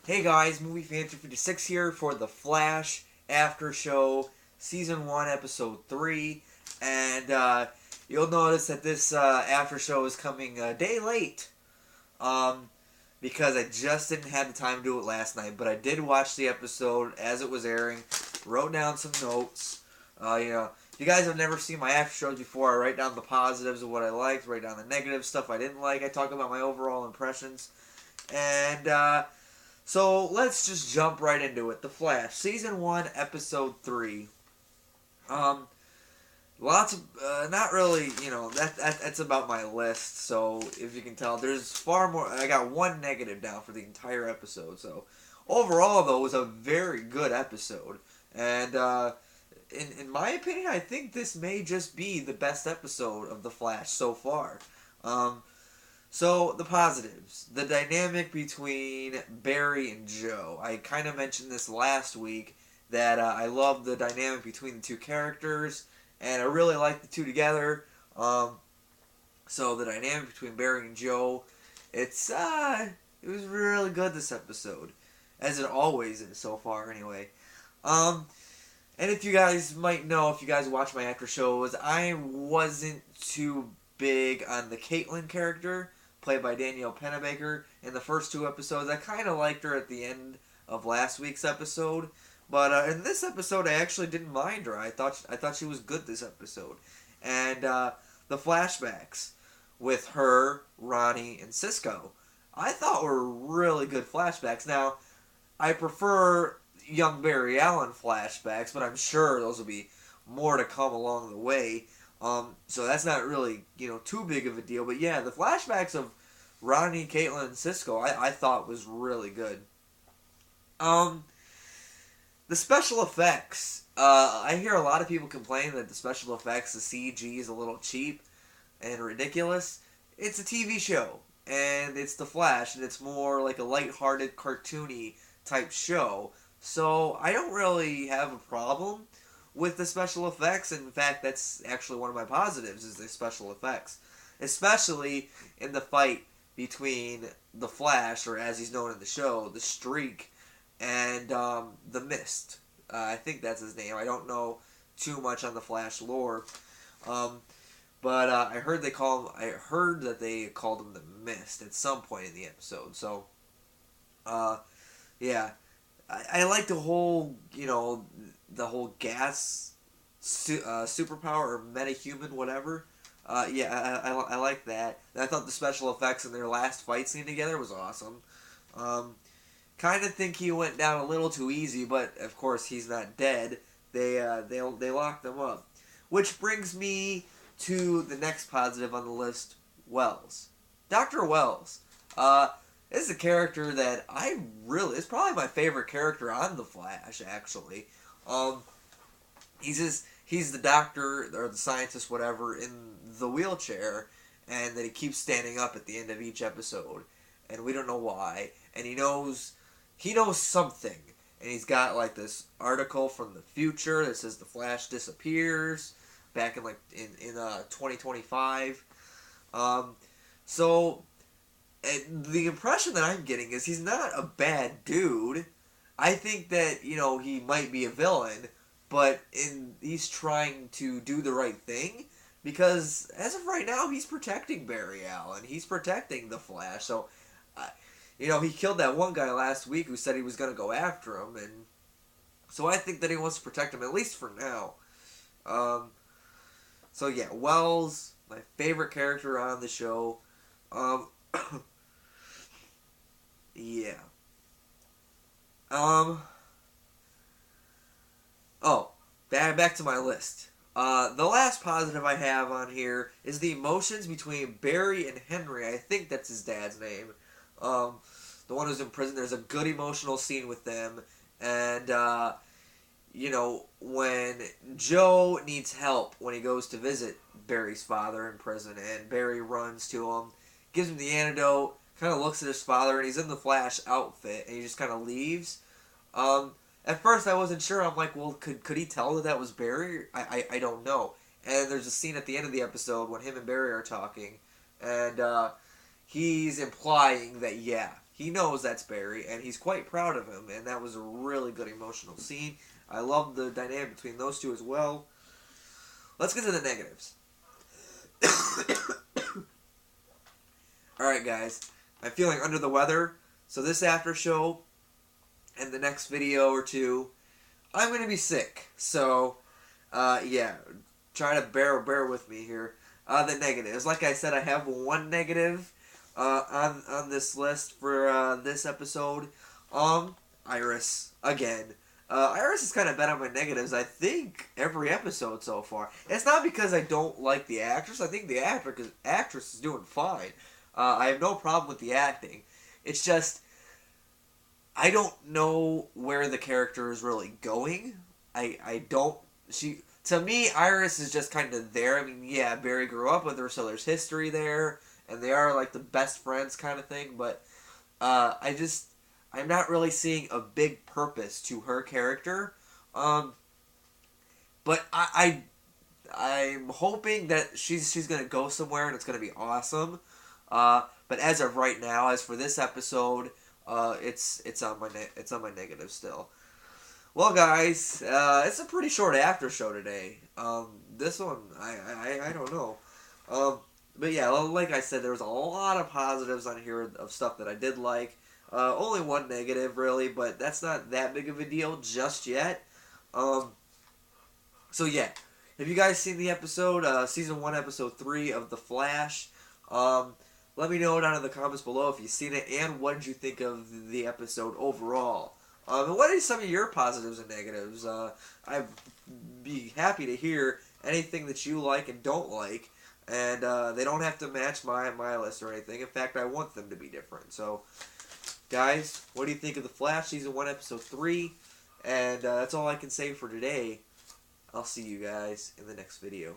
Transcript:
Hey guys, Movie Fan 356 here for the Flash After Show, Season 1, Episode 3. And you'll notice that this after show is coming a day late. Um, because I just didn't have the time to do it last night. But I did watch the episode as it was airing, wrote down some notes. If you guys have never seen my after shows before, I write down the positives of what I liked, write down the negative stuff I didn't like. I talk about my overall impressions. And, so let's just jump right into it. The Flash, Season 1, Episode 3. Um, Lots of, not really, that's about my list. So if you can tell, there's far more. I got one negative down for the entire episode. So overall, though, it was a very good episode. And in my opinion, I think this may just be the best episode of The Flash so far. Um, so, the positives. The dynamic between Barry and Joe. I kind of mentioned this last week that I love the dynamic between the two characters, and I really like the two together. So, the dynamic between Barry and Joe, it was really good this episode, as it always is so far, anyway. Um, and if you guys might know, if you guys watch my after shows, I wasn't too big on the Caitlyn character, played by Danielle Pennebaker, in the first two episodes. I kind of liked her at the end of last week's episode, but in this episode, I actually didn't mind her. I thought she was good this episode, and the flashbacks with her, Ronnie, and Cisco, I thought were really good flashbacks. Now, I prefer young Barry Allen flashbacks, but I'm sure those will be more to come along the way. So that's not really, too big of a deal. But yeah, the flashbacks of Ronnie, Caitlin, and Cisco, I thought was really good. Um, the special effects. I hear a lot of people complain that the special effects, the CG, is a little cheap and ridiculous. It's a TV show, and it's The Flash, and it's more like a lighthearted, cartoony type show. So I don't really have a problem with the special effects. In fact, that's actually one of my positives is the special effects, especially in the fight between the Flash, or as he's known in the show, the Streak, and the Mist. I think that's his name. I don't know too much on the Flash lore, um, but I heard I heard that they called him the Mist at some point in the episode. So, yeah, I like the whole gas superpower or metahuman, whatever. I like that. I thought the special effects in their last fight scene together was awesome. Kind of think he went down a little too easy, but of course he's not dead. They locked him up, which brings me to the next positive on the list. Wells, Dr. Wells. This is a character that it's probably my favorite character on the Flash, actually. Um, he's the doctor or the scientist, whatever, in the wheelchair, and that he keeps standing up at the end of each episode, and we don't know why. And he knows something, and he's got like this article from the future that says the Flash disappears back in 2025. So the impression that I'm getting is he's not a bad dude. I think that he might be a villain, but he's trying to do the right thing, because as of right now he's protecting Barry Allen. He's protecting the Flash. So, he killed that one guy last week who said he was going to go after him, and so I think that he wants to protect him at least for now. So yeah, Wells, my favorite character on the show. Yeah. Oh, back to my list. The last positive I have on here is the emotions between Barry and Henry. I think that's his dad's name. The one who's in prison. There's a good emotional scene with them, and when Joe needs help when he goes to visit Barry's father in prison, and Barry runs to him, gives him the antidote, kind of looks at his father, and he's in the Flash outfit, and he just kind of leaves. At first I wasn't sure. I'm like, well, could he tell that was Barry? I don't know. And there's a scene at the end of the episode when him and Barry are talking, and he's implying that, yeah, he knows that's Barry, and he's quite proud of him, and that was a really good emotional scene. I love the dynamic between those two as well. Let's get to the negatives. Alright, guys. I'm feeling under the weather, so this after show and the next video or two, I'm going to be sick. So, yeah, try to bear with me here. The negatives. Like I said, I have one negative on this list for this episode. Iris again. Iris has kind of been on my negatives, I think, every episode so far. It's not because I don't like the actress. I think the actress is doing fine. I have no problem with the acting. It's just, I don't know where the character is really going. I don't... To me, Iris is just kind of there. I mean, yeah, Barry grew up with her, so there's history there, and they are, like, the best friends kind of thing, but I'm not really seeing a big purpose to her character. But I'm hoping that she's gonna go somewhere and it's gonna be awesome. But as of right now, as for this episode, it's on my negative still. Well, guys, it's a pretty short after show today. This one, I don't know. But yeah, like I said, there was a lot of positives on here of stuff that I did like. Only one negative, really, but that's not that big of a deal just yet. So yeah, have you guys seen the episode, Season 1, Episode 3 of The Flash? Let me know down in the comments below if you've seen it, and what did you think of the episode overall? And what are some of your positives and negatives? I'd be happy to hear anything that you like and don't like, and they don't have to match my list or anything. In fact, I want them to be different. So, guys, what do you think of The Flash Season 1, Episode 3? And that's all I can say for today. I'll see you guys in the next video.